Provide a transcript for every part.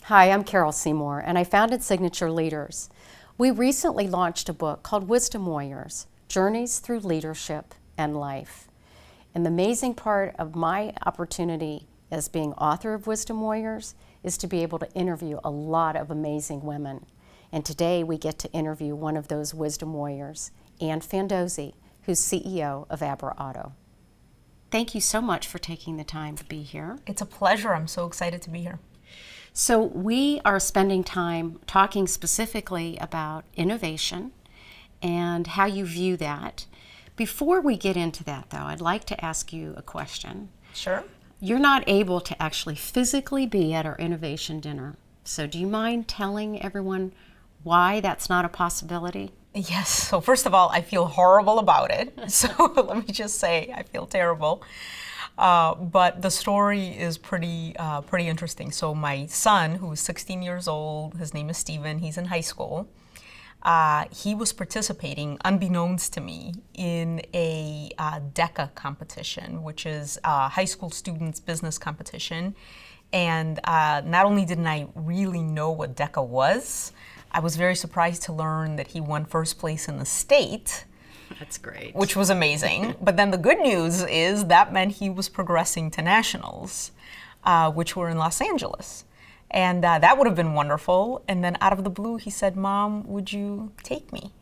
Hi, I'm Carol Seymour, and I founded Signature Leaders. We recently launched a book called Wisdom Warriors, Journeys Through Leadership and Life. And the amazing part of my opportunity as being author of Wisdom Warriors is to be able to interview a lot of amazing women. And today we get to interview one of those Wisdom Warriors, Ann Fandozzi, who's CEO of ABRA Auto. Thank you so much for taking the time to be here. It's a pleasure. I'm so excited to be here. So we are spending time talking specifically about innovation and how you view that. Before we get into that, though, I'd like to ask you a question. Sure. You're not able to actually physically be at our innovation dinner. So do you mind telling everyone why that's not a possibility? Yes. So first of all, I feel horrible about it. So let me just say I feel terrible. But the story is pretty interesting. So my son, who is 16 years old, his name is Steven, he's in high school. He was participating, unbeknownst to me, in a DECA competition, which is high school students' business competition. And not only didn't I really know what DECA was, I was very surprised to learn that he won first place in the state. That's great. Which was amazing. But then the good news is that meant he was progressing to nationals, which were in Los Angeles. And that would have been wonderful. And then out of the blue, he said, "Mom, would you take me?"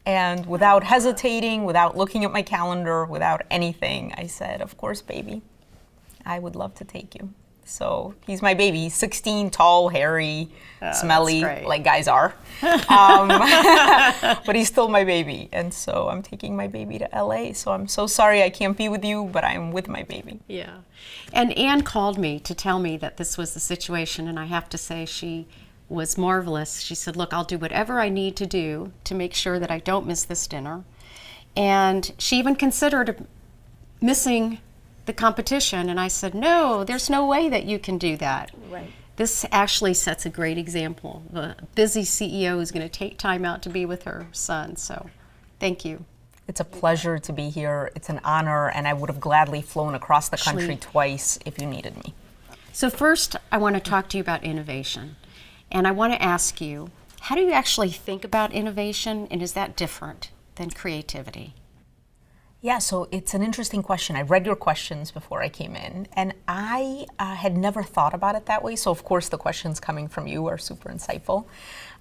And without hesitating, without looking at my calendar, without anything, I said, "Of course, baby. I would love to take you." So he's my baby. He's 16, tall, hairy, smelly, like guys are. But he's still my baby. And so I'm taking my baby to LA. So I'm so sorry I can't be with you, but I'm with my baby. Yeah. And Ann called me to tell me that this was the situation. And I have to say she was marvelous. She said, "Look, I'll do whatever I need to do to make sure that I don't miss this dinner." And she even considered missing the competition, and I said, "No, there's no way that you can do that." Right. This actually sets a great example. The busy CEO is going to take time out to be with her son, so thank you. It's a pleasure to be here. It's an honor, and I would have gladly flown across the country twice if you needed me. So first, I want to talk to you about innovation, and I want to ask you, how do you actually think about innovation, and is that different than creativity? Yeah, so it's an interesting question. I read your questions before I came in, and I had never thought about it that way. So of course the questions coming from you are super insightful.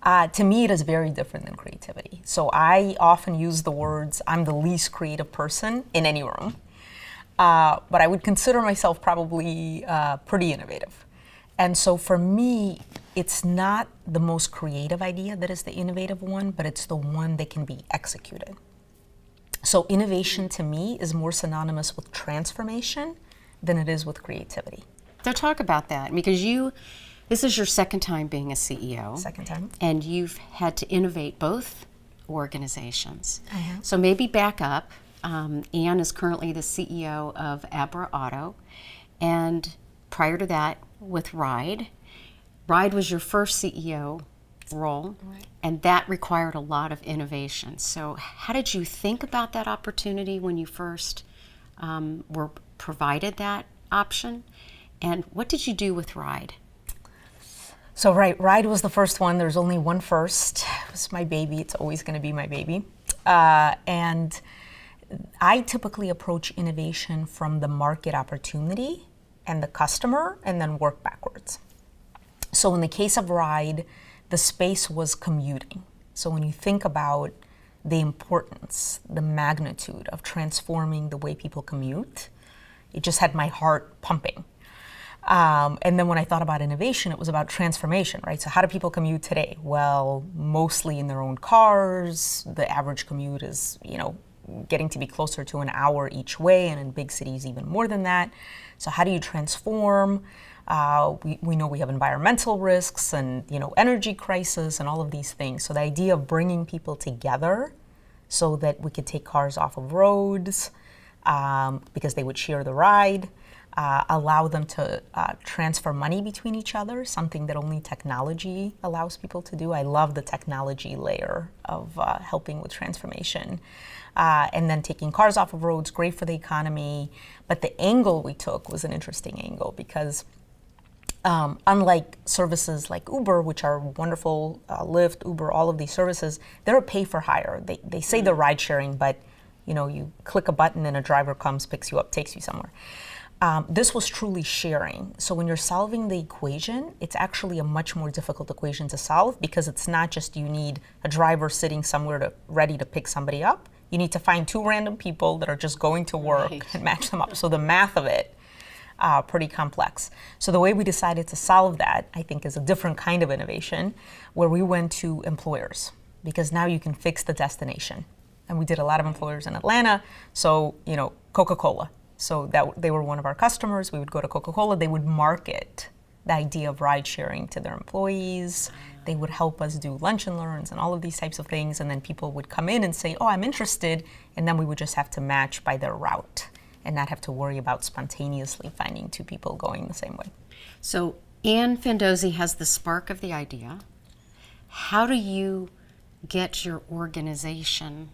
To me, it is very different than creativity. So I often use the words, I'm the least creative person in any room, but I would consider myself probably pretty innovative. And so for me, it's not the most creative idea that is the innovative one, but it's the one that can be executed. So innovation to me is more synonymous with transformation than it is with creativity. So talk about that, because this is your second time being a CEO. Second time. And you've had to innovate both organizations. I have. So maybe back up. Ann is currently the CEO of ABRA Auto, and prior to that with Ride. Ride was your first CEO role, right, and that required a lot of innovation. So how did you think about that opportunity when you first were provided that option, and what did you do with Ride? So Ride was the first one. There's only one first. It was my baby. It's always going to be my baby. And I typically approach innovation from the market opportunity and the customer, and then work backwards. So in the case of Ride, the space was commuting. So when you think about the importance, the magnitude of transforming the way people commute, it just had my heart pumping. And then when I thought about innovation, it was about transformation, right? So how do people commute today? Well, mostly in their own cars. The average commute is, getting to be closer to an hour each way, and in big cities even more than that. So how do you transform? We know we have environmental risks and energy crisis and all of these things. So the idea of bringing people together so that we could take cars off of roads because they would share the ride, allow them to transfer money between each other, something that only technology allows people to do. I love the technology layer of helping with transformation. And then taking cars off of roads, great for the economy. But the angle we took was an interesting angle because Unlike services like Uber, which are wonderful, Lyft, Uber, all of these services, they're a pay for hire. They say they're ride sharing, but you click a button and a driver comes, picks you up, takes you somewhere. This was truly sharing. So when you're solving the equation, it's actually a much more difficult equation to solve, because it's not just you need a driver sitting somewhere ready to pick somebody up. You need to find two random people that are just going to work and match them up. So the math of it, pretty complex. So the way we decided to solve that, I think, is a different kind of innovation, where we went to employers, because now you can fix the destination. And we did a lot of employers in Atlanta. So, Coca-Cola. So that they were one of our customers. We would go to Coca-Cola. They would market the idea of ride sharing to their employees. They would help us do lunch and learns and all of these types of things. And then people would come in and say, oh, I'm interested. And then we would just have to match by their route and not have to worry about spontaneously finding two people going the same way. So Ann Fandozzi has the spark of the idea. How do you get your organization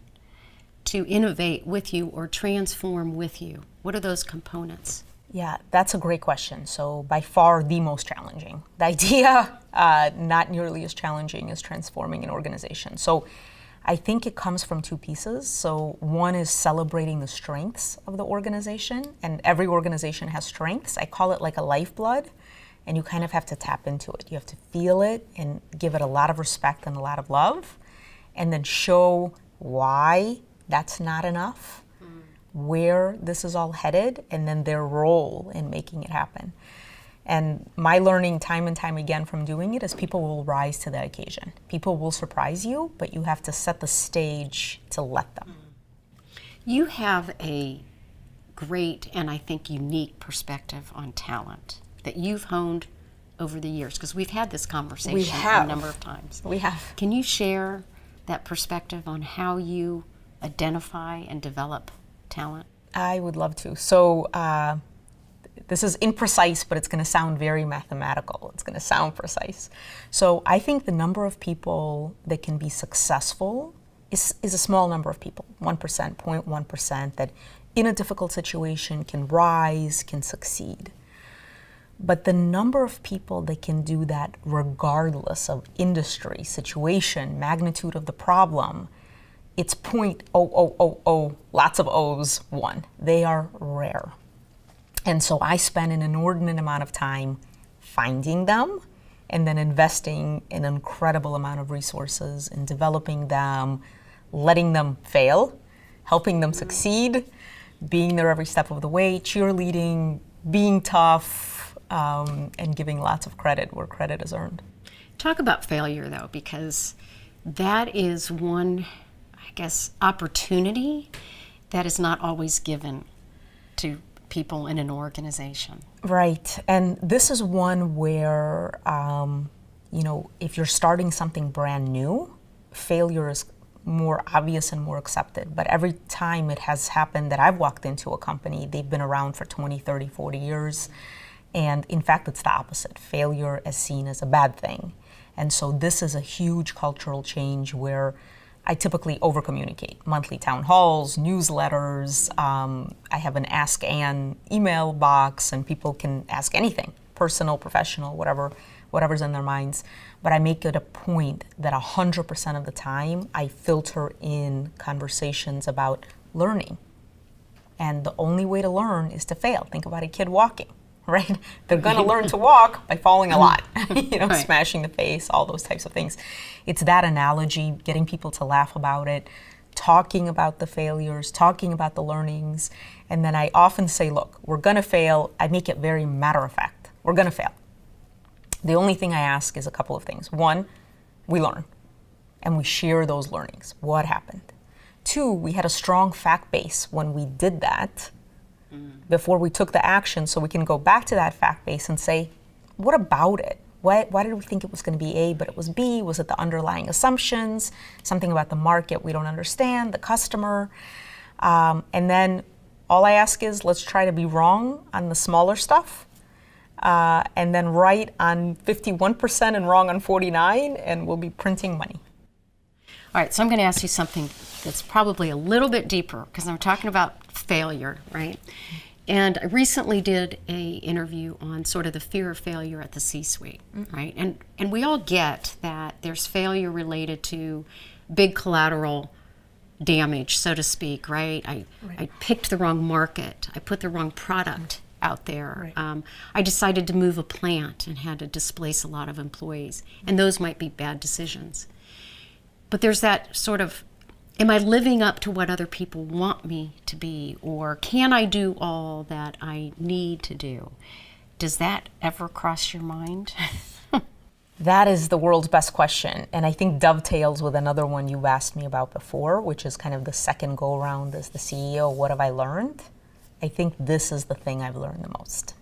to innovate with you or transform with you? What are those components? Yeah, that's a great question. So by far the most challenging. The idea, not nearly as challenging as transforming an organization. So I think it comes from two pieces. So one is celebrating the strengths of the organization, and every organization has strengths. I call it like a lifeblood, and you kind of have to tap into it. You have to feel it and give it a lot of respect and a lot of love, and then show why that's not enough, where this is all headed, and then their role in making it happen. And my learning time and time again from doing it is people will rise to the occasion. People will surprise you, but you have to set the stage to let them. You have a great and I think unique perspective on talent that you've honed over the years, because we've had this conversation a number of times. We have. Can you share that perspective on how you identify and develop talent? I would love to. So this is imprecise, but it's going to sound very mathematical. It's going to sound precise. So I think the number of people that can be successful is a small number of people, 1%, 0.1%, that in a difficult situation can rise, can succeed. But the number of people that can do that regardless of industry, situation, magnitude of the problem, it's 0.0000, lots of O's, 1. They are rare. And so I spend an inordinate amount of time finding them and then investing an incredible amount of resources in developing them, letting them fail, helping them succeed, being there every step of the way, cheerleading, being tough, and giving lots of credit where credit is earned. Talk about failure, though, because that is one, I guess, opportunity that is not always given to people in an organization. Right, and this is one where, if you're starting something brand new, failure is more obvious and more accepted. But every time it has happened that I've walked into a company, they've been around for 20, 30, 40 years. And in fact, it's the opposite. Failure is seen as a bad thing. And so this is a huge cultural change where I typically over-communicate. Monthly town halls, newsletters. I have an Ask Ann email box, and people can ask anything, personal, professional, whatever's in their minds. But I make it a point that 100% of the time I filter in conversations about learning. And the only way to learn is to fail. Think about a kid walking. Right? They're going to learn to walk by falling a lot, Right. Smashing the face, all those types of things. It's that analogy, getting people to laugh about it, talking about the failures, talking about the learnings. And then I often say, look, we're going to fail. I make it very matter of fact. We're going to fail. The only thing I ask is a couple of things. One, we learn and we share those learnings. What happened? Two, we had a strong fact base when we did that. Before we took the action, so we can go back to that fact base and say, what about it? Why did we think it was going to be A, but it was B? Was it the underlying assumptions? Something about the market we don't understand, the customer? And then all I ask is, let's try to be wrong on the smaller stuff, and then right on 51% and wrong on 49, and we'll be printing money. All right, so I'm going to ask you something that's probably a little bit deeper, because I'm talking about failure, right? And I recently did a interview on sort of the fear of failure at the C-suite, right? And we all get that there's failure related to big collateral damage, so to speak, right? I picked the wrong market. I put the wrong product out there. I decided to move a plant and had to displace a lot of employees. And those might be bad decisions. But there's that sort of, am I living up to what other people want me to be? Or can I do all that I need to do? Does that ever cross your mind? That is the world's best question, and I think dovetails with another one you asked me about before, which is kind of the second go-around as the CEO, what have I learned? I think this is the thing I've learned the most.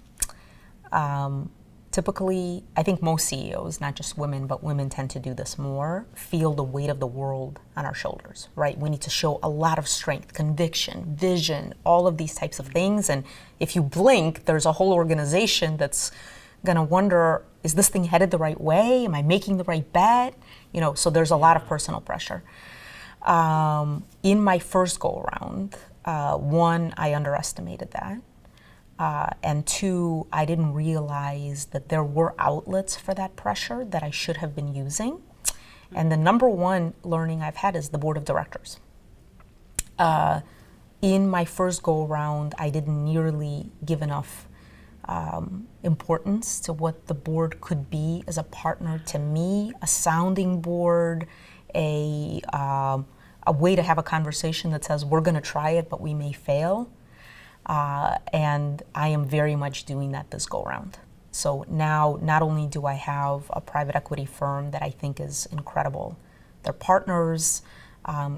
Typically, I think most CEOs, not just women, but women tend to do this more, feel the weight of the world on our shoulders, right? We need to show a lot of strength, conviction, vision, all of these types of things, and if you blink, there's a whole organization that's gonna wonder, is this thing headed the right way? Am I making the right bet? You know, so there's a lot of personal pressure. In my first go around, one, I underestimated that. And two, I didn't realize that there were outlets for that pressure that I should have been using. And the number one learning I've had is the board of directors. In my first go around, I didn't nearly give enough importance to what the board could be as a partner to me, a sounding board, a way to have a conversation that says we're going to try it, but we may fail. And I am very much doing that this go around. So now, not only do I have a private equity firm that I think is incredible, they're partners.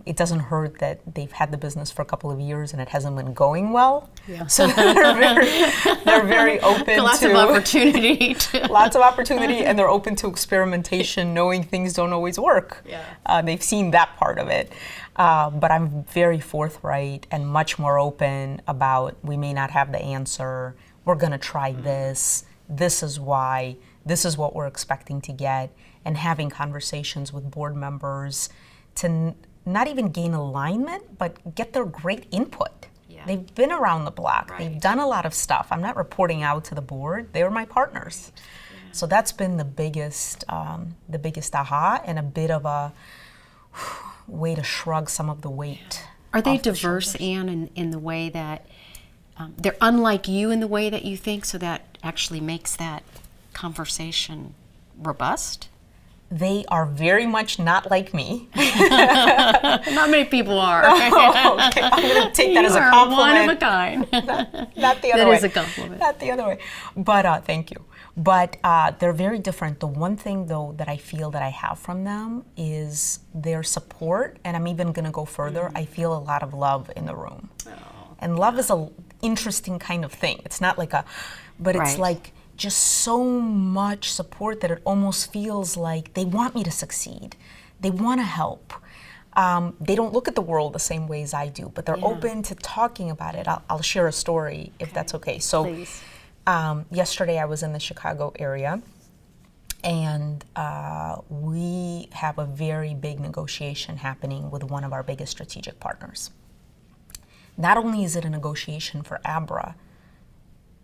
It doesn't hurt that they've had the business for a couple of years and it hasn't been going well. Yeah. So they're very open lots of opportunity. Lots of opportunity, and they're open to experimentation, knowing things don't always work. Yeah. They've seen that part of it. But I'm very forthright and much more open about, we may not have the answer, we're gonna try this is why, this is what we're expecting to get, and having conversations with board members to not even gain alignment, but get their great input. Yeah. They've been around the block. Right. They've done a lot of stuff. I'm not reporting out to the board. They're my partners. Right. Yeah. So that's been the biggest aha, and a bit of a way to shrug some of the weight. Are they diverse, Anne, in the way that they're unlike you in the way that you think, so that actually makes that conversation robust? They are very much not like me. Not many people are. Oh, okay. I'm going to take that as a compliment. One of a kind. Not the other way. That is a compliment. Not the other way. But thank you. But they're very different. The one thing, though, that I feel that I have from them is their support, and I'm even going to go further. I feel a lot of love in the room. Oh, and love is an interesting kind of thing. It's not like but it's like just so much support that it almost feels like they want me to succeed. They want to help. They don't look at the world the same way as I do, but they're open to talking about it. I'll share a story if that's okay. So, please. Yesterday I was in the Chicago area, and we have a very big negotiation happening with one of our biggest strategic partners. Not only is it a negotiation for ABRA,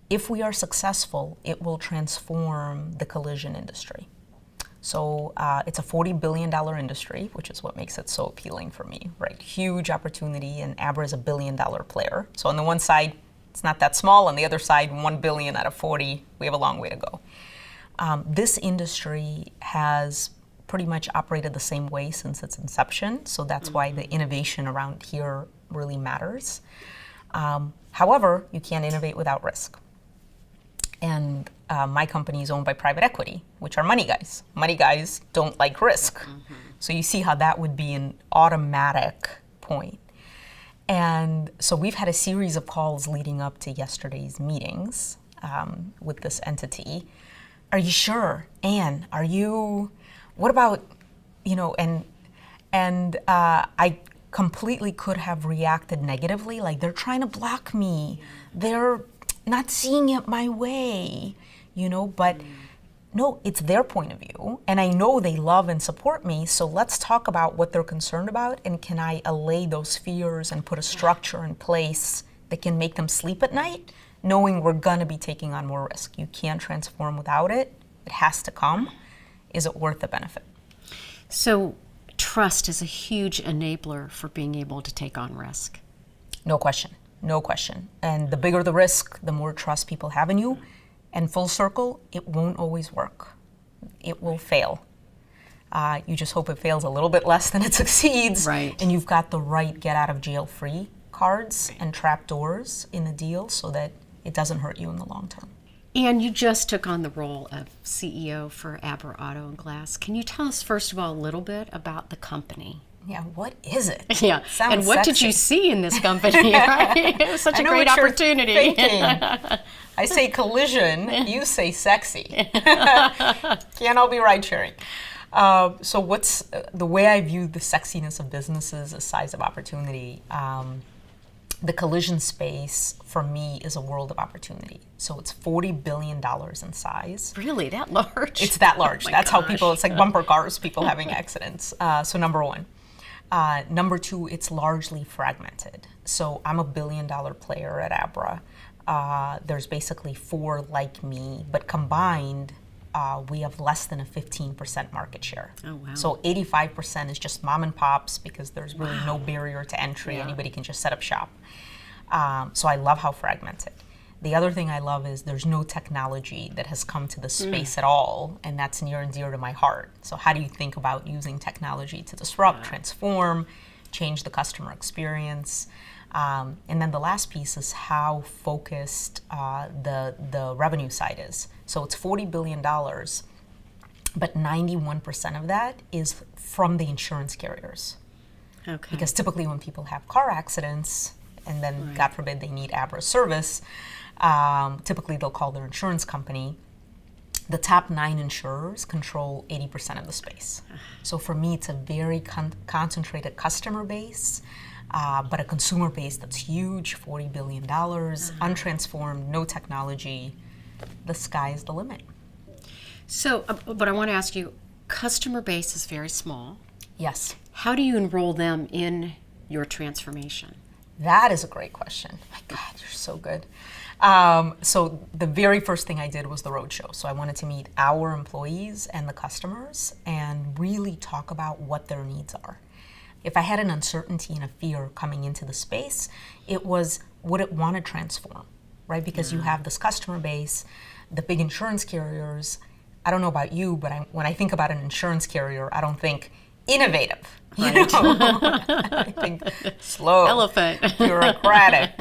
if we are successful, it will transform the collision industry. So it's a $40 billion industry, which is what makes it so appealing for me, right? Huge opportunity, and ABRA is a $1 billion player. So on the one side, it's not that small. On the other side, 1 billion out of 40, we have a long way to go. This industry has pretty much operated the same way since its inception, so that's why the innovation around here really matters. However, you can't innovate without risk. And my company is owned by private equity, which are money guys. Money guys don't like risk. So you see how that would be an automatic point. And so we've had a series of calls leading up to yesterday's meetings with this entity. Are you sure? Anne, are you, what about, you know, and I completely could have reacted negatively, like they're trying to block me. They're not seeing it my way, you know, but no, it's their point of view. And I know they love and support me, so let's talk about what they're concerned about, and can I allay those fears and put a structure in place that can make them sleep at night, knowing we're going to be taking on more risk. You can't transform without it. It has to come. Is it worth the benefit? So trust is a huge enabler for being able to take on risk. No question. No question. And the bigger the risk, the more trust people have in you. And full circle, it won't always work. It will fail. You just hope it fails a little bit less than it succeeds. Right. And you've got the right get out of jail free cards and trap doors in the deal so that it doesn't hurt you in the long term. And you just took on the role of CEO for ABRA Auto and Glass. Can you tell us, first of all, a little bit about the company? Yeah, what is it? Yeah, Sounds and what did sexy. you see in this company? Right? It was such I a know great what you're opportunity. thinking. I say collision, you say sexy. Can't all be ride sharing. So what's the way I view the sexiness of businesses, a size of opportunity? The collision space for me is a world of opportunity. So it's $40 billion in size. Really, that large? It's that large. Oh my That's how gosh. people, it's like bumper cars, people having accidents. So number one. Number two, it's largely fragmented. So I'm a $1 billion player at ABRA. There's basically 4 like me, but combined, we have less than a 15% market share. Oh, wow. So 85% is just mom and pops because there's really no barrier to entry. Yeah. Anybody can just set up shop. So I love how fragmented. The other thing I love is there's no technology that has come to the space at all, and that's near and dear to my heart. So how do you think about using technology to disrupt, transform, change the customer experience? And then the last piece is how focused the revenue side is. So it's $40 billion, but 91% of that is from the insurance carriers. Okay. Because typically when people have car accidents, and then God forbid they need ABRA service, typically they'll call their insurance company. The top 9 insurers control 80% of the space. So for me, it's a very concentrated customer base, but a consumer base that's huge, $40 billion, untransformed, no technology. The sky is the limit. So, but I want to ask you, customer base is very small. Yes. How do you enroll them in your transformation? That is a great question. My God, you're so good. So the very first thing I did was the roadshow. So I wanted to meet our employees and the customers and really talk about what their needs are. If I had an uncertainty and a fear coming into the space, it was, would it want to transform, right? Because you have this customer base, the big insurance carriers. I don't know about you, but when I think about an insurance carrier, I don't think innovative. You know? I think slow, Elephant. bureaucratic.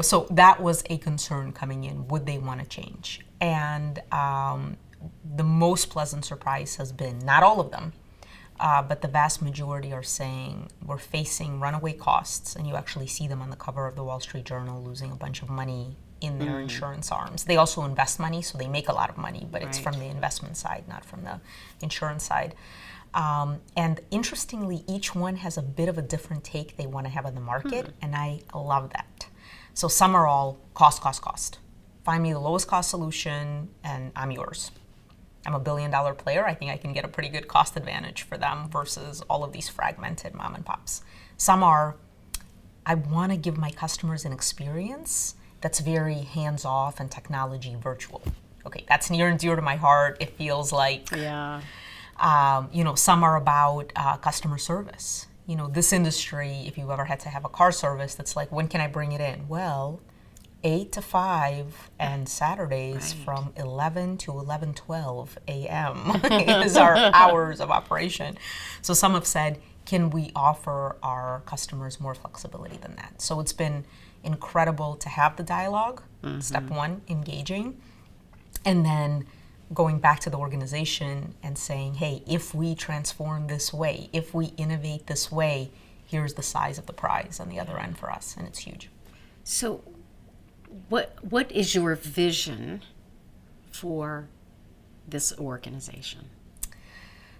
So that was a concern coming in. Would they want to change? And the most pleasant surprise has been, not all of them, but the vast majority are saying we're facing runaway costs, and you actually see them on the cover of the Wall Street Journal losing a bunch of money in their insurance arms. They also invest money, so they make a lot of money, but it's from the investment side, not from the insurance side. And interestingly, each one has a bit of a different take they want to have on the market, and I love that. So some are all cost, cost, cost. Find me the lowest cost solution, and I'm yours. I'm a $1 billion player. I think I can get a pretty good cost advantage for them versus all of these fragmented mom and pops. Some are, I want to give my customers an experience that's very hands-off and technology virtual. Okay, that's near and dear to my heart. It feels like, Yeah. Some are about customer service. This industry, if you ever had to have a car service, that's like, when can I bring it in? Well, 8 to 5 and Saturdays from 11 to 11:12 a.m. is our hours of operation. So some have said, can we offer our customers more flexibility than that? So it's been incredible to have the dialogue, step one, engaging, and then going back to the organization and saying, hey, if we transform this way, if we innovate this way, here's the size of the prize on the other end for us, and it's huge. So what is your vision for this organization?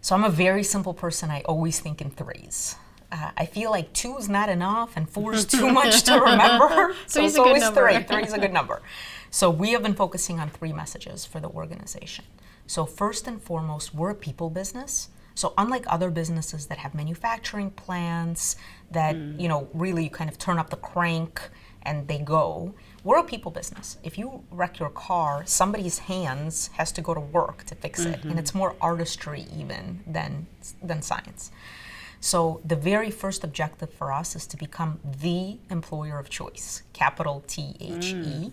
So I'm a very simple person. I always think in threes. I feel like 2 is not enough and 4 is too much to remember. So Three's it's a good always number. 3. 3 is a good number. So we have been focusing on 3 messages for the organization. So first and foremost, we're a people business. So unlike other businesses that have manufacturing plants that, really you kind of turn up the crank and they go. We're a people business. If you wreck your car, somebody's hands has to go to work to fix it, and it's more artistry even than science. So the very first objective for us is to become the employer of choice, capital THE,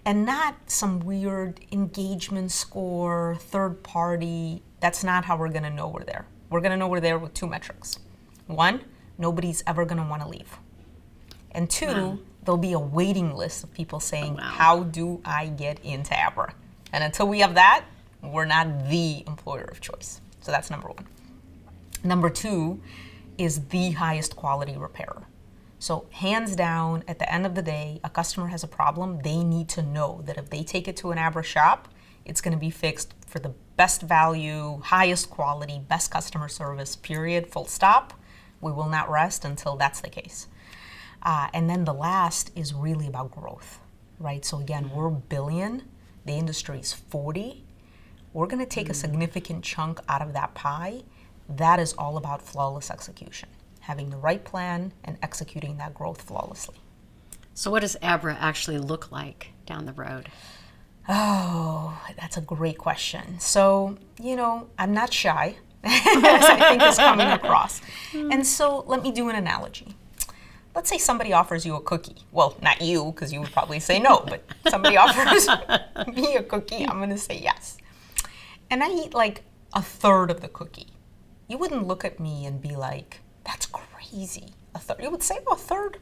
and not some weird engagement score, third party. That's not how we're going to know we're there. We're going to know we're there with 2 metrics. 1, nobody's ever going to want to leave. And 2, there'll be a waiting list of people saying, how do I get into ABRA? And until we have that, we're not the employer of choice. So that's number 1. Number 2 is the highest quality repairer. So hands down, at the end of the day, a customer has a problem, they need to know that if they take it to an ABRA shop, it's going to be fixed for the best value, highest quality, best customer service, period, full stop. We will not rest until that's the case. And then the last is really about growth, right? So again, we're $1 billion, the industry is 40. We're going to take a significant chunk out of that pie. That is all about flawless execution, having the right plan and executing that growth flawlessly. So what does ABRA actually look like down the road? Oh, that's a great question. So, I'm not shy, as I think is coming across. And so let me do an analogy. Let's say somebody offers you a cookie. Well, not you, because you would probably say no, but somebody offers me a cookie, I'm going to say yes. And I eat like a third of the cookie. You wouldn't look at me and be like, that's crazy. A third. You would say, a third?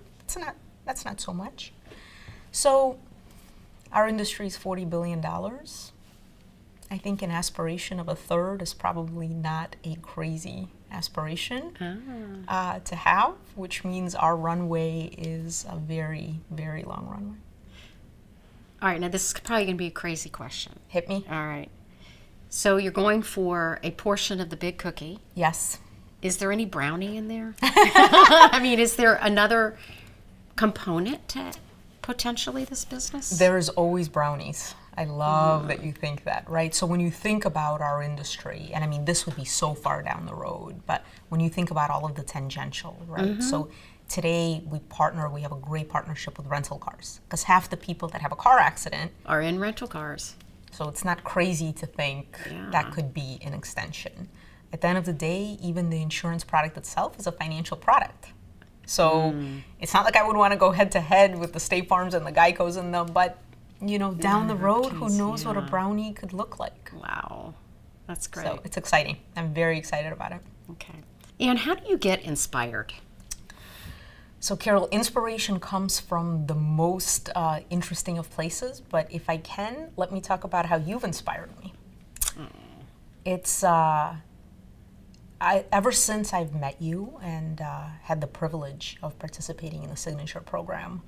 That's not so much. So our industry is $40 billion. I think an aspiration of a third is probably not a crazy aspiration to have, which means our runway is a very, very long runway. All right, now this is probably going to be a crazy question. Hit me. All right. So you're going for a portion of the big cookie. Yes. Is there any brownie in there? I mean, is there another component to potentially this business? There is always brownies. I love that you think that, right? So when you think about our industry, and I mean, this would be so far down the road, but when you think about all of the tangential, right? So today we have a great partnership with rental cars, because half the people that have a car accident are in rental cars. So it's not crazy to think that could be an extension. At the end of the day, even the insurance product itself is a financial product. So it's not like I would want to go head to head with the State Farms and the Geicos and them, but down the road, who knows what a brownie could look like. Wow, that's great. So it's exciting. I'm very excited about it. Okay. And how do you get inspired? So Carol, inspiration comes from the most interesting of places, but if I can, let me talk about how you've inspired me. It's, ever since I've met you and had the privilege of participating in the Signature program,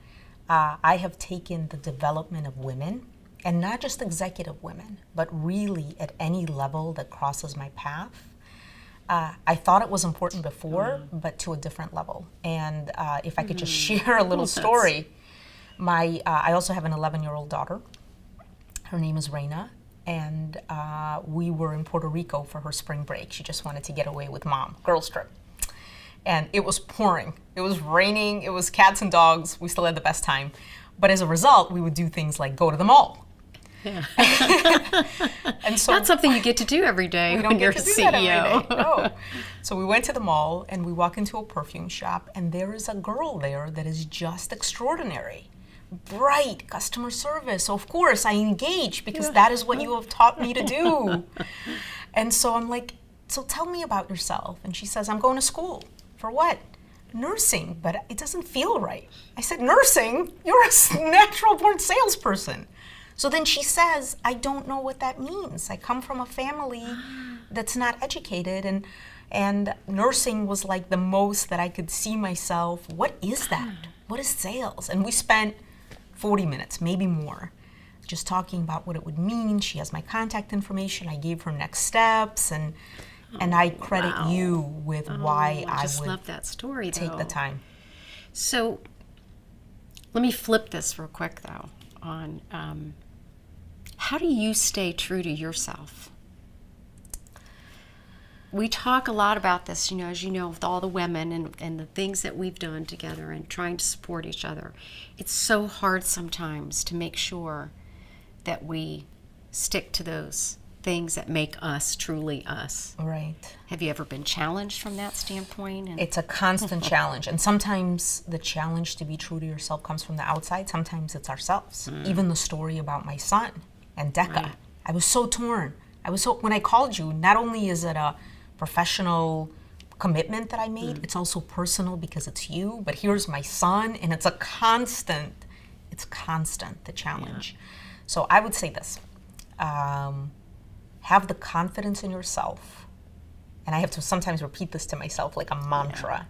I have taken the development of women, and not just executive women, but really at any level that crosses my path. I thought it was important before, but to a different level. And if I could just share a little story, I also have an 11-year-old daughter. Her name is Reina, and we were in Puerto Rico for her spring break. She just wanted to get away with mom, girls trip. And it was pouring, it was raining, it was cats and dogs. We still had the best time. But as a result, we would do things like go to the mall. Yeah. And so not something you get to do every day when you're a CEO. That every day. No. So we went to the mall and we walk into a perfume shop, and there is a girl there that is just extraordinary. Bright customer service. So of course I engage because that is what you have taught me to do. And so I'm like, so tell me about yourself. And she says, I'm going to school. For what? Nursing, but it doesn't feel right. I said, nursing? You're a natural born salesperson. So then she says, I don't know what that means. I come from a family that's not educated, and nursing was like the most that I could see myself. What is that? What is sales? And we spent 40 minutes, maybe more, just talking about what it would mean. She has my contact information. I gave her next steps, and I credit you with why I just would love that story, take the time. So let me flip this real quick, though, on how do you stay true to yourself? we talk a lot about this, as you know, with all the women and the things that we've done together and trying to support each other. It's so hard sometimes to make sure that we stick to those things that make us truly us. Right. Have you ever been challenged from that standpoint? It's a constant challenge. And sometimes the challenge to be true to yourself comes from the outside. Sometimes it's ourselves. Even the story about my son and Decca. Right. I was so torn. When I called you, not only is it a professional commitment that I made, it's also personal because it's you, but here's my son, and it's constant, the challenge. So I would say this, have the confidence in yourself, and I have to sometimes repeat this to myself like a mantra,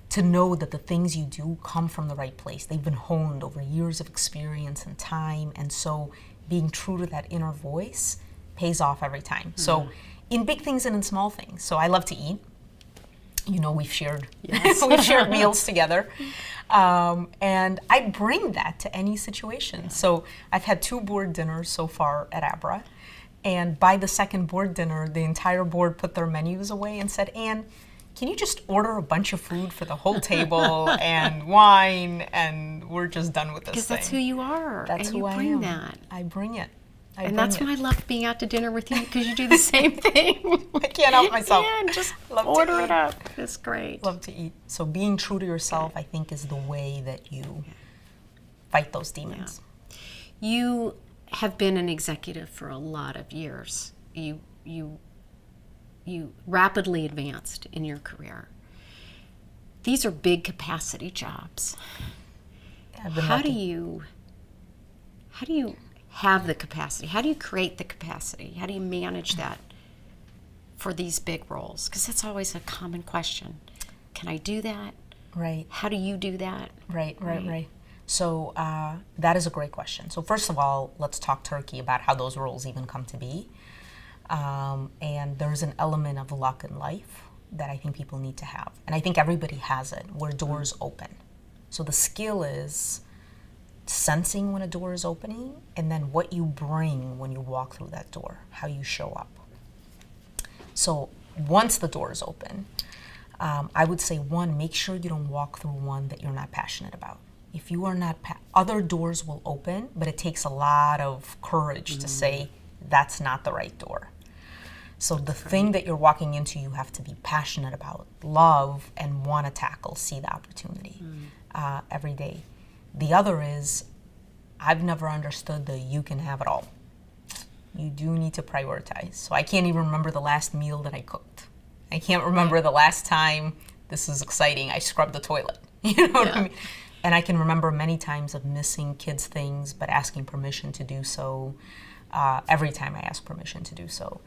to know that the things you do come from the right place. They've been honed over years of experience and time, and so being true to that inner voice pays off every time. So in big things and in small things. So I love to eat. We've shared we've shared meals together. And I bring that to any situation. So I've had 2 board dinners so far at ABRA. And by the second board dinner, the entire board put their menus away and said, Anne, can you just order a bunch of food for the whole table and wine, and we're just done with this thing. Because that's who you are. That's and who you I bring am. that. I bring it. And that's why I love being out to dinner with you, because you do the same thing. I can't help myself. Yeah, just Love to order eat. it up. It's great. Love to eat. So being true to yourself, I think, is the way that you fight those demons. You have been an executive for a lot of years. You rapidly advanced in your career. These are big capacity jobs. How do you have the capacity? How do you create the capacity? How do you manage that for these big roles? Because that's always a common question. Can I do that? Right. How do you do that? Right. So that is a great question. So first of all, let's talk turkey about how those roles even come to be. And there's an element of luck in life that I think people need to have. And I think everybody has it, where doors open. So the skill is sensing when a door is opening, and then what you bring when you walk through that door, how you show up. So once the door is open, I would say, 1, make sure you don't walk through one that you're not passionate about. If you are not, other doors will open, but it takes a lot of courage to say, that's not the right door. So the thing that you're walking into, you have to be passionate about, love, and want to tackle, see the opportunity every day. The other is, I've never understood the you can have it all. You do need to prioritize. So I can't even remember the last meal that I cooked. I can't remember the last time, this is exciting, I scrubbed the toilet. You know what I mean? And I can remember many times of missing kids' things, but asking permission to do so. Every time I ask permission to do so,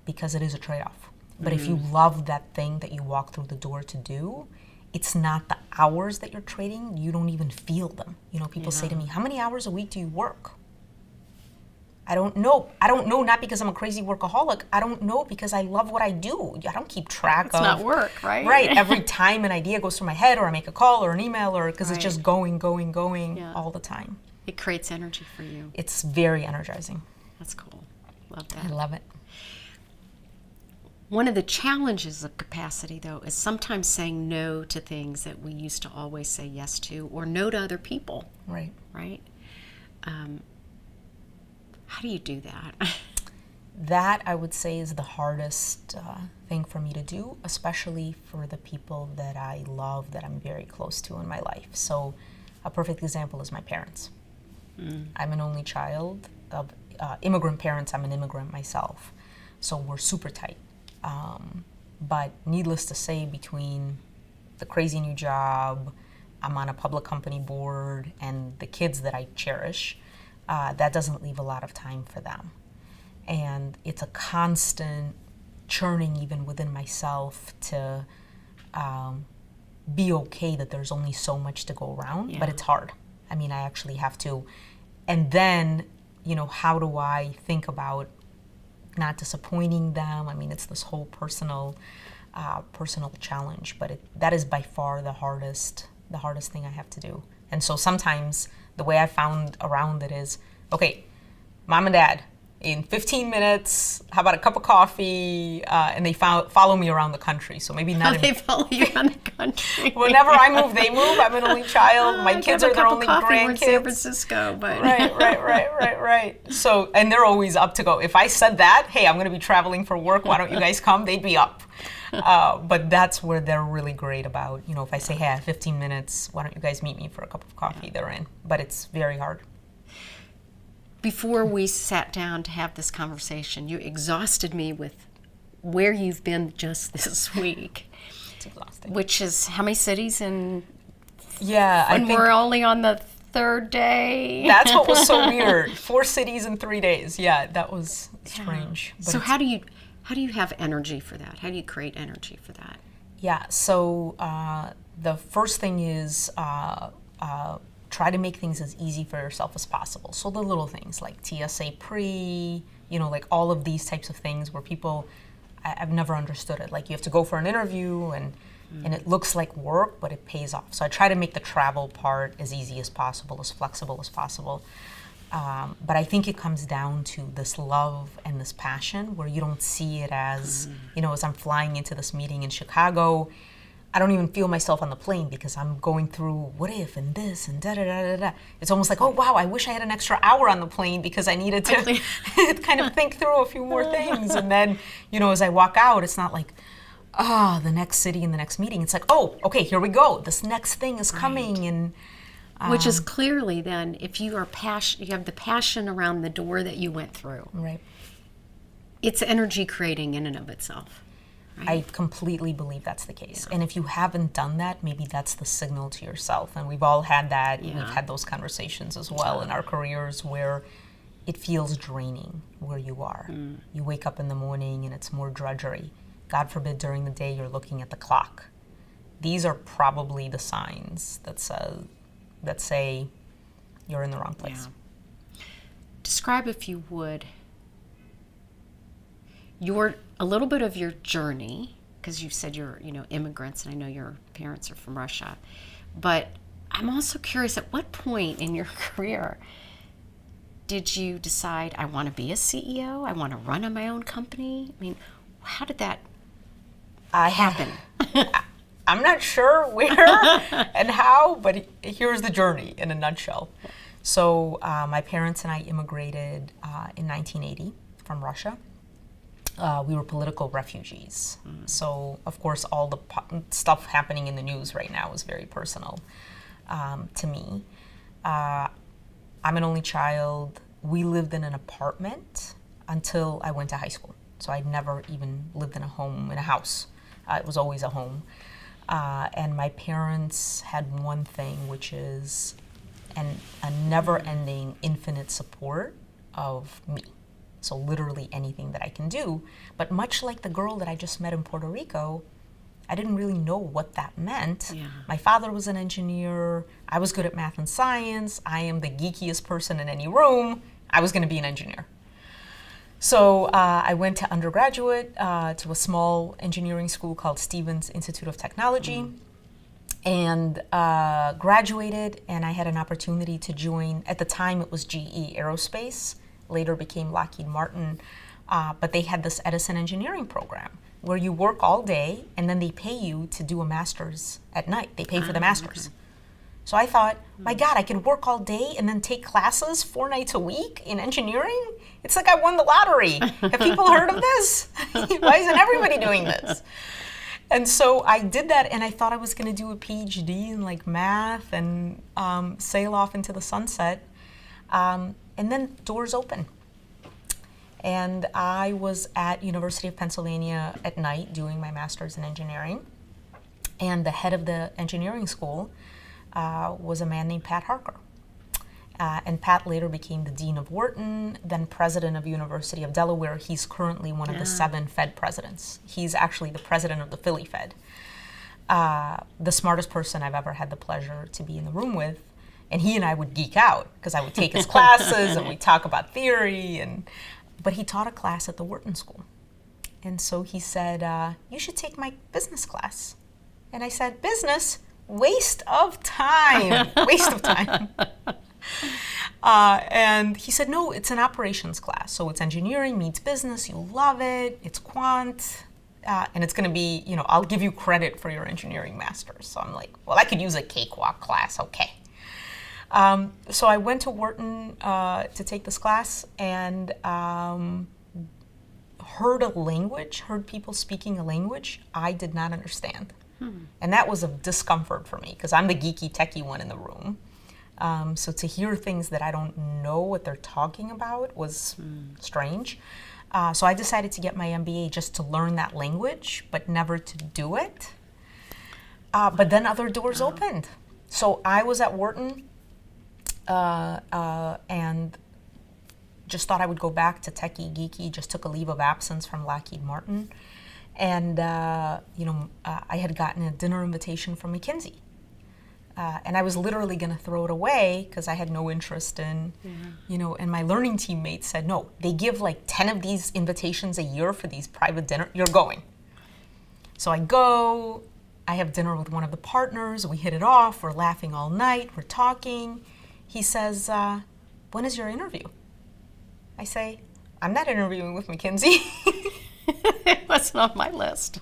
because it is a trade-off. But if you love that thing that you walk through the door to do, it's not the hours that you're trading, you don't even feel them. People say to me, how many hours a week do you work? I don't know. I don't know, not because I'm a crazy workaholic. I don't know because I love what I do. I don't keep track of. It's not work, right? Right. Every time an idea goes through my head, or I make a call or an email, or because it's just going all the time. It creates energy for you. It's very energizing. That's cool. Love that. I love it. One of the challenges of capacity, though, is sometimes saying no to things that we used to always say yes to, or no to other people. Right. Right? How do you do that? That, I would say, is the hardest thing for me to do, especially for the people that I love, that I'm very close to in my life. So a perfect example is my parents. I'm an only child of immigrant parents. I'm an immigrant myself. So we're super tight. But needless to say, between the crazy new job, I'm on a public company board, and the kids that I cherish, that doesn't leave a lot of time for them. And it's a constant churning even within myself to be okay that there's only so much to go around, but it's hard. I mean, I actually have to. And then, how do I think about not disappointing them? I mean, it's this whole personal challenge, but that is by far the hardest thing I have to do. And so sometimes the way I found around it is, okay, mom and dad, in 15 minutes. How about a cup of coffee? And they follow me around the country. So maybe not. They follow you around the country. Whenever I move, they move. I'm an only child. My kids are their only grandkids. We're in San Francisco, but right. So, and they're always up to go. If I said that, hey, I'm going to be traveling for work. Why don't you guys come? They'd be up. But that's where they're really great about, if I say, hey, I have 15 minutes, why don't you guys meet me for a cup of coffee? They're in. But it's very hard. Before we sat down to have this conversation, you exhausted me with where you've been just this week. It's exhausting. Which is how many cities? And I think we're only on the third day. That's what was so weird. 4 cities in 3 days. Yeah, that was strange. But so how do you have energy for that? How do you create energy for that? Yeah, so the first thing is try to make things as easy for yourself as possible. So the little things like TSA pre, like all of these types of things where people, I've never understood it. Like you have to go for an interview and it looks like work, but it pays off. So I try to make the travel part as easy as possible, as flexible as possible. But I think it comes down to this love and this passion where you don't see it as, as I'm flying into this meeting in Chicago, I don't even feel myself on the plane because I'm going through what if and this and da-da-da-da-da. It's almost like, oh, wow, I wish I had an extra hour on the plane because I needed to kind of think through a few more things. And then, as I walk out, it's not like, the next city and the next meeting. It's like, oh, okay, here we go. This next thing is coming. And which is clearly then, if you are you have the passion around the door that you went through. Right. It's energy creating in and of itself. Right? I completely believe that's the case. Yeah. And if you haven't done that, maybe that's the signal to yourself. And we've all had that. Yeah. We've had those conversations as well in our careers where it feels draining where you are. You wake up in the morning and it's more drudgery. God forbid during the day you're looking at the clock. These are probably the signs that say you're in the wrong place. Yeah. Describe, if you would, a little bit of your journey, because you said you're immigrants, and I know your parents are from Russia. But I'm also curious, at what point in your career did you decide, I want to be a CEO? I want to run my own company? I mean, how did that happen? I'm not sure where and how, but here's the journey in a nutshell. So my parents and I immigrated in 1980 from Russia. We were political refugees. So, of course, all the stuff happening in the news right now is very personal to me. I'm an only child. We lived in an apartment until I went to high school. So I'd never even lived in a house. It was always a home. And my parents had one thing, which is a never-ending, infinite support of me. So literally anything that I can do. But much like the girl that I just met in Puerto Rico, I didn't really know what that meant. Yeah. My father was an engineer. I was good at math and science. I am the geekiest person in any room. I was going to be an engineer. So I went to undergraduate to a small engineering school called Stevens Institute of Technology and graduated, and I had an opportunity to join, at the time it was GE Aerospace, later became Lockheed Martin, but they had this Edison engineering program where you work all day and then they pay you to do a master's at night. They pay for the master's. Okay. So I thought, my God, I could work all day and then take classes 4 nights a week in engineering? It's like I won the lottery. Have people heard of this? Why isn't everybody doing this? And so I did that, and I thought I was going to do a PhD in like math and sail off into the sunset. And then doors open. And I was at University of Pennsylvania at night doing my master's in engineering. And the head of the engineering school was a man named Pat Harker. And Pat later became the dean of Wharton, then president of University of Delaware. He's currently one of the 7 Fed presidents. He's actually the president of the Philly Fed. The smartest person I've ever had the pleasure to be in the room with. And he and I would geek out because I would take his classes and we'd talk about theory. But he taught a class at the Wharton School. And so he said, you should take my business class. And I said, business? Waste of time. Waste of time. And he said, no, it's an operations class. So it's engineering meets business. You'll love it. It's quant. And it's going to be, I'll give you credit for your engineering master's. So I'm like, well, I could use a cakewalk class. Okay. So I went to Wharton to take this class and heard people speaking a language I did not understand. And that was a discomfort for me because I'm the geeky, techie one in the room. So to hear things that I don't know what they're talking about was strange. So I decided to get my MBA just to learn that language, but never to do it. But then other doors opened. So I was at Wharton and just thought I would go back to techie, geeky, just took a leave of absence from Lockheed Martin. And, I had gotten a dinner invitation from McKinsey. And I was literally going to throw it away because I had no interest in, and my learning teammates said, no, they give like 10 of these invitations a year for these private dinner. You're going. So I go, I have dinner with one of the partners. We hit it off. We're laughing all night. We're talking. He says, when is your interview? I say, I'm not interviewing with McKinsey. It wasn't on my list.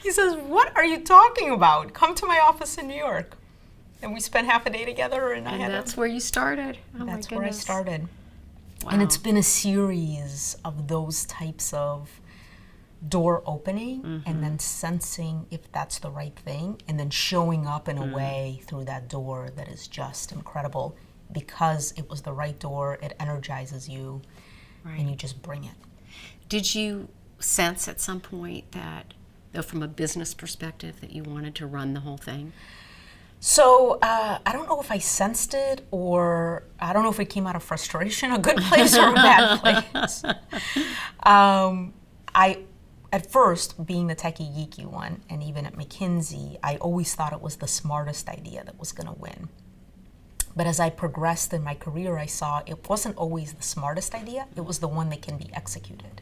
He says, what are you talking about? Come to my office in New York. And we spent half a day together. And that's where you started. Oh, that's where I started. Wow. And it's been a series of those types of door opening and then sensing if that's the right thing and then showing up in a way through that door that is just incredible because it was the right door, it energizes you, and you just bring it. Did you sense at some point that, though from a business perspective, that you wanted to run the whole thing? So I don't know if I sensed it or I don't know if it came out of frustration, a good place or a bad place. At first, being the techie geeky one, and even at McKinsey, I always thought it was the smartest idea that was going to win. But as I progressed in my career, I saw it wasn't always the smartest idea, it was the one that can be executed.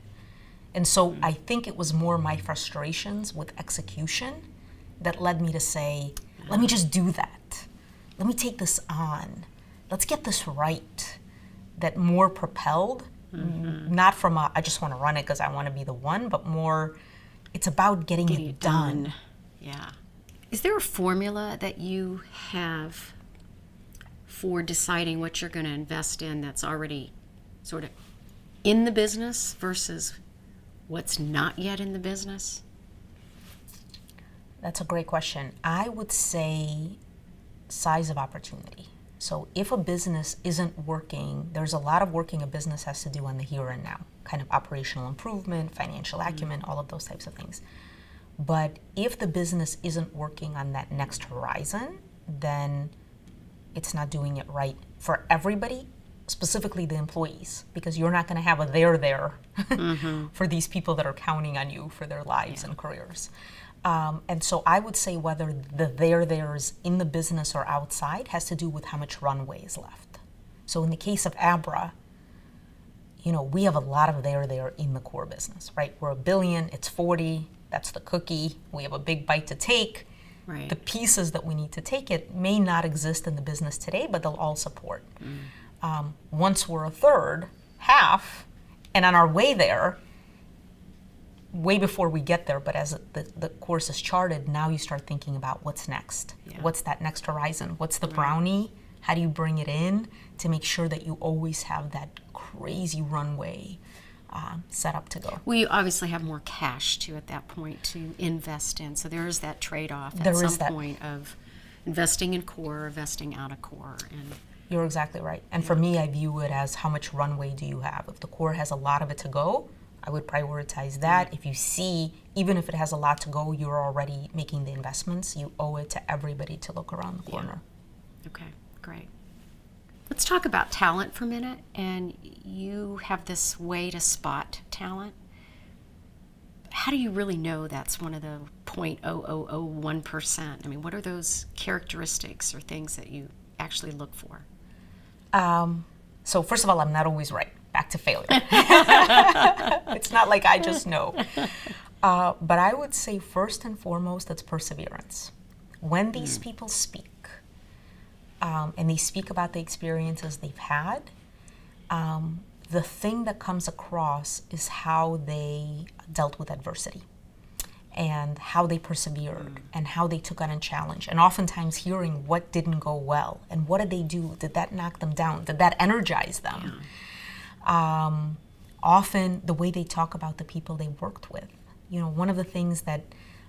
And so I think it was more my frustrations with execution that led me to say, let me just do that. Let me take this on. Let's get this right. That more propelled, not from I just want to run it because I want to be the one, but more, it's about getting it done. Yeah. Is there a formula that you have for deciding what you're going to invest in that's already sort of in the business versus what's not yet in the business? That's a great question. I would say size of opportunity. So if a business isn't working, there's a lot of working a business has to do on the here and now, kind of operational improvement, financial acumen, all of those types of things. But if the business isn't working on that next horizon, then it's not doing it right for everybody, specifically the employees, because you're not going to have a there for these people that are counting on you for their lives and careers. And so I would say whether the there is in the business or outside has to do with how much runway is left. So in the case of ABRA, we have a lot of there in the core business, right? We're $1 billion, it's 40, that's the cookie. We have a big bite to take. Right. The pieces that we need to take it may not exist in the business today, but they'll all support. Once we're a third, half, and on our way there, way before we get there, but as the course is charted, now you start thinking about what's next. Yeah. What's that next horizon? What's the brownie? How do you bring it in to make sure that you always have that crazy runway set up to go? Well, you obviously have more cash too at that point to invest in. So there is that trade-off at some point of investing in core, investing out of core. And you're exactly right. And for me, I view it as how much runway do you have? If the core has a lot of it to go, I would prioritize that. If you see, even if it has a lot to go, you're already making the investments, you owe it to everybody to look around the corner. Okay, great. Let's talk about talent for a minute. And you have this way to spot talent. How do you really know that's one of the 0.0001%? I mean, what are those characteristics or things that you actually look for? So first of all, I'm not always right. Back to failure. It's not like I just know. But I would say, first and foremost, it's perseverance. When these people speak, and they speak about the experiences they've had, the thing that comes across is how they dealt with adversity and how they persevered and how they took on a challenge. And oftentimes hearing what didn't go well and what did they do? Did that knock them down? Did that energize them? Often the way they talk about the people they worked with. You know, one of the things that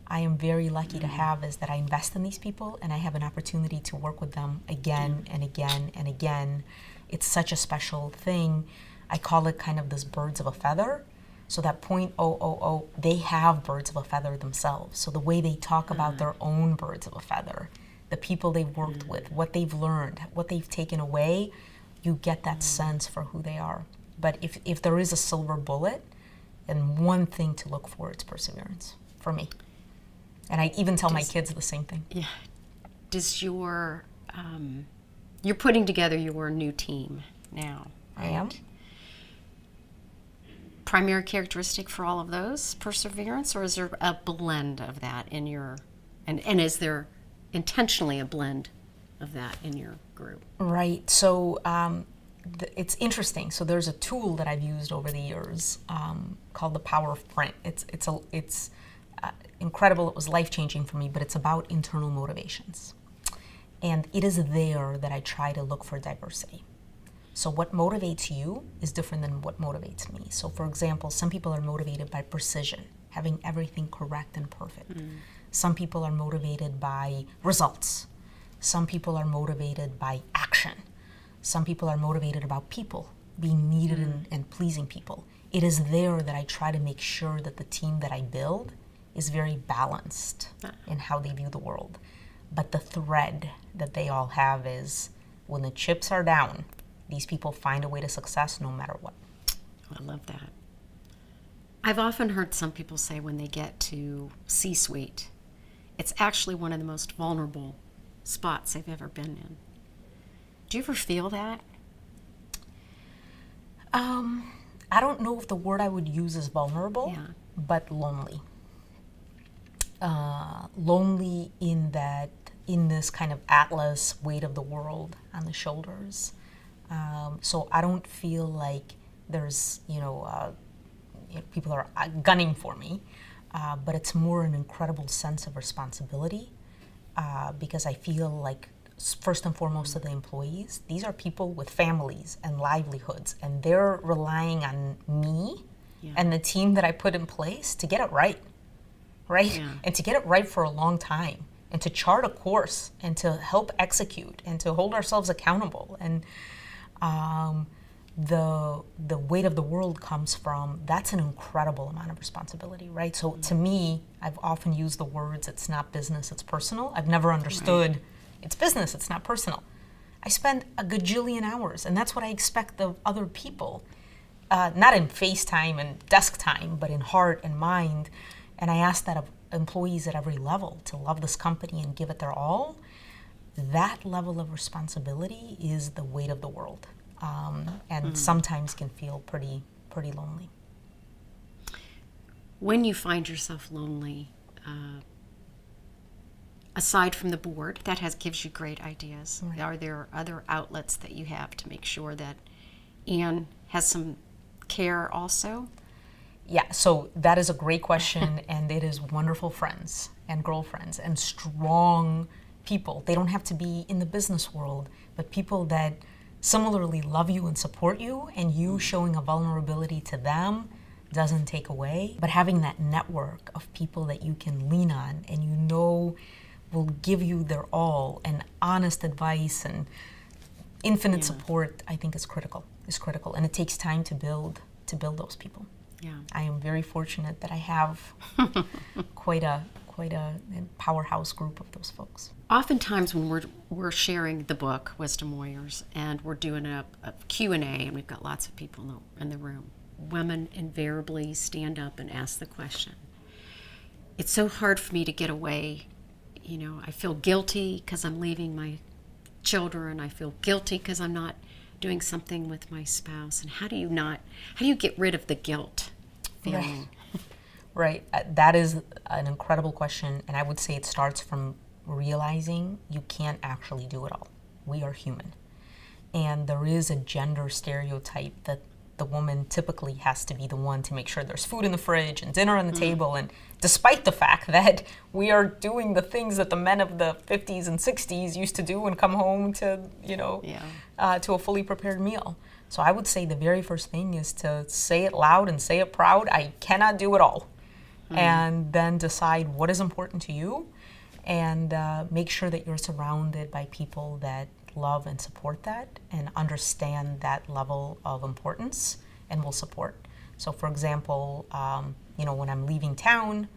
I am very lucky to have is that I invest in these people and I have an opportunity to work with them again and again and again. It's such a special thing. I call it kind of this birds of a feather. So that .000, they have birds of a feather themselves. So the way they talk about their own birds of a feather, the people they've worked with, what they've learned, what they've taken away, you get that sense for who they are. But if there is a silver bullet, and one thing to look for, it's perseverance for me. And I even tell my kids the same thing. Yeah. Does your, you're putting together your new team now, right? I am. Primary characteristic for all of those, perseverance, or is there a blend of that in your, and is there intentionally a blend of that in your group? Right. So it's interesting. So there's a tool that I've used over the years called the power of print. It's incredible. It was life-changing for me, but it's about internal motivations. And it is there that I try to look for diversity. So what motivates you is different than what motivates me. So for example, some people are motivated by precision, having everything correct and perfect. Some people are motivated by results. Some people are motivated by action. Some people are motivated about people, being needed and pleasing people. It is there that I try to make sure that the team that I build is very balanced in how they view the world. But the thread that they all have is when the chips are down, these people find a way to success no matter what. I love that. I've often heard some people say when they get to C-suite, it's actually one of the most vulnerable spots they've ever been in. Do you ever feel that? I don't know if the word I would use is vulnerable, but lonely. Lonely in that, in this kind of atlas weight of the world on the shoulders. So I don't feel like there's, people are gunning for me, but it's more an incredible sense of responsibility because I feel like first and foremost to the employees, these are people with families and livelihoods, and they're relying on me and the team that I put in place to get it right? And to get it right for a long time, and to chart a course, and to help execute, and to hold ourselves accountable. And the weight of the world comes from, that's an incredible amount of responsibility, right? So to me, I've often used the words, it's not business, it's personal. I've never understood, it's business, it's not personal. I spend a gajillion hours, and that's what I expect of other people. Not in face time and desk time, but in heart and mind. And I ask that of employees at every level to love this company and give it their all. That level of responsibility is the weight of the world, and sometimes can feel pretty lonely. When you find yourself lonely, aside from the board, that gives you great ideas. Are there other outlets that you have to make sure that Anne has some care also? Yeah, so that is a great question, and it is wonderful friends and girlfriends and strong people. They don't have to be in the business world, but people that similarly love you and support you, and you showing a vulnerability to them doesn't take away. But having that network of people that you can lean on and you know will give you their all, and honest advice and infinite support, I think is critical. And it takes time to build those people. Yeah. I am very fortunate that I have quite a powerhouse group of those folks. Oftentimes when we're sharing the book, Wisdom Warriors, and we're doing a Q&A, and we've got lots of people in the room, women invariably stand up and ask the question. It's so hard for me to get away. I feel guilty because I'm leaving my children. I feel guilty because I'm not doing something with my spouse. And how do you get rid of the guilt feeling? Right. That is an incredible question, and I would say it starts from realizing you can't actually do it all. We are human. And there is a gender stereotype that the woman typically has to be the one to make sure there's food in the fridge and dinner on the table. And despite the fact that we are doing the things that the men of the 50s and 60s used to do and come home to, to a fully prepared meal. So I would say the very first thing is to say it loud and say it proud. I cannot do it all. And then decide what is important to you, and make sure that you're surrounded by people that love and support that and understand that level of importance and will support. So for example, when I'm leaving town,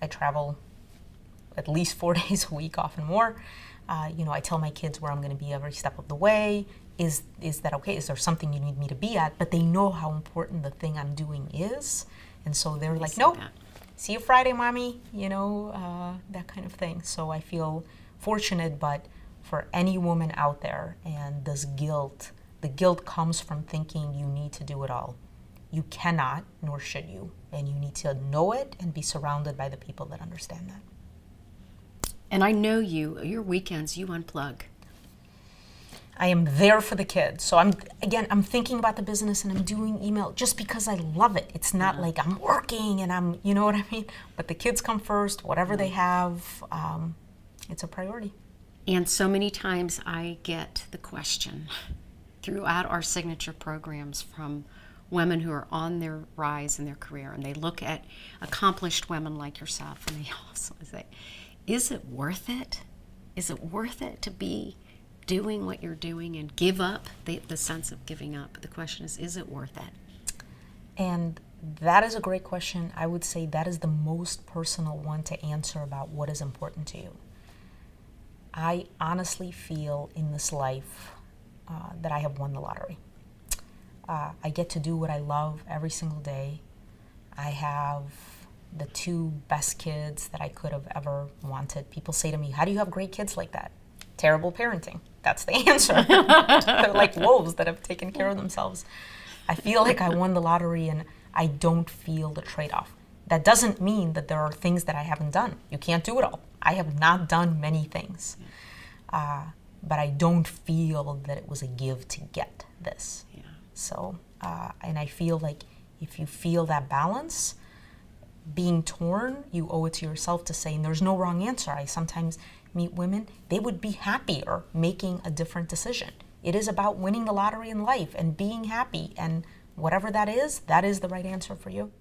I travel at least 4 days a week, often more. I tell my kids where I'm going to be every step of the way. Is that okay? Is there something you need me to be at? But they know how important the thing I'm doing is. And so they're like, nope, see you Friday, mommy, that kind of thing. So I feel fortunate, but for any woman out there, and the guilt comes from thinking you need to do it all. You cannot, nor should you. And you need to know it and be surrounded by the people that understand that. And I know your weekends, you unplug. I am there for the kids. So I'm thinking about the business and I'm doing email just because I love it. It's not like I'm working and I'm, you know what I mean? But the kids come first, whatever they have, it's a priority. And so many times I get the question throughout our signature programs from women who are on their rise in their career, and they look at accomplished women like yourself, and they also say, is it worth it? Is it worth it to be doing what you're doing and give up, the sense of giving up? The question is it worth it? And that is a great question. I would say that is the most personal one to answer about what is important to you. I honestly feel in this life that I have won the lottery. I get to do what I love every single day. I have the two best kids that I could have ever wanted. People say to me, how do you have great kids like that? Terrible parenting. That's the answer. They're like wolves that have taken care of themselves. I feel like I won the lottery and I don't feel the trade-off. That doesn't mean that there are things that I haven't done. You can't do it all. I have not done many things. But I don't feel that it was a give to get this. Yeah. So, and I feel like if you feel that balance, being torn, you owe it to yourself to say, and there's no wrong answer. I sometimes meet women, they would be happier making a different decision. It is about winning the lottery in life and being happy, and whatever that is the right answer for you.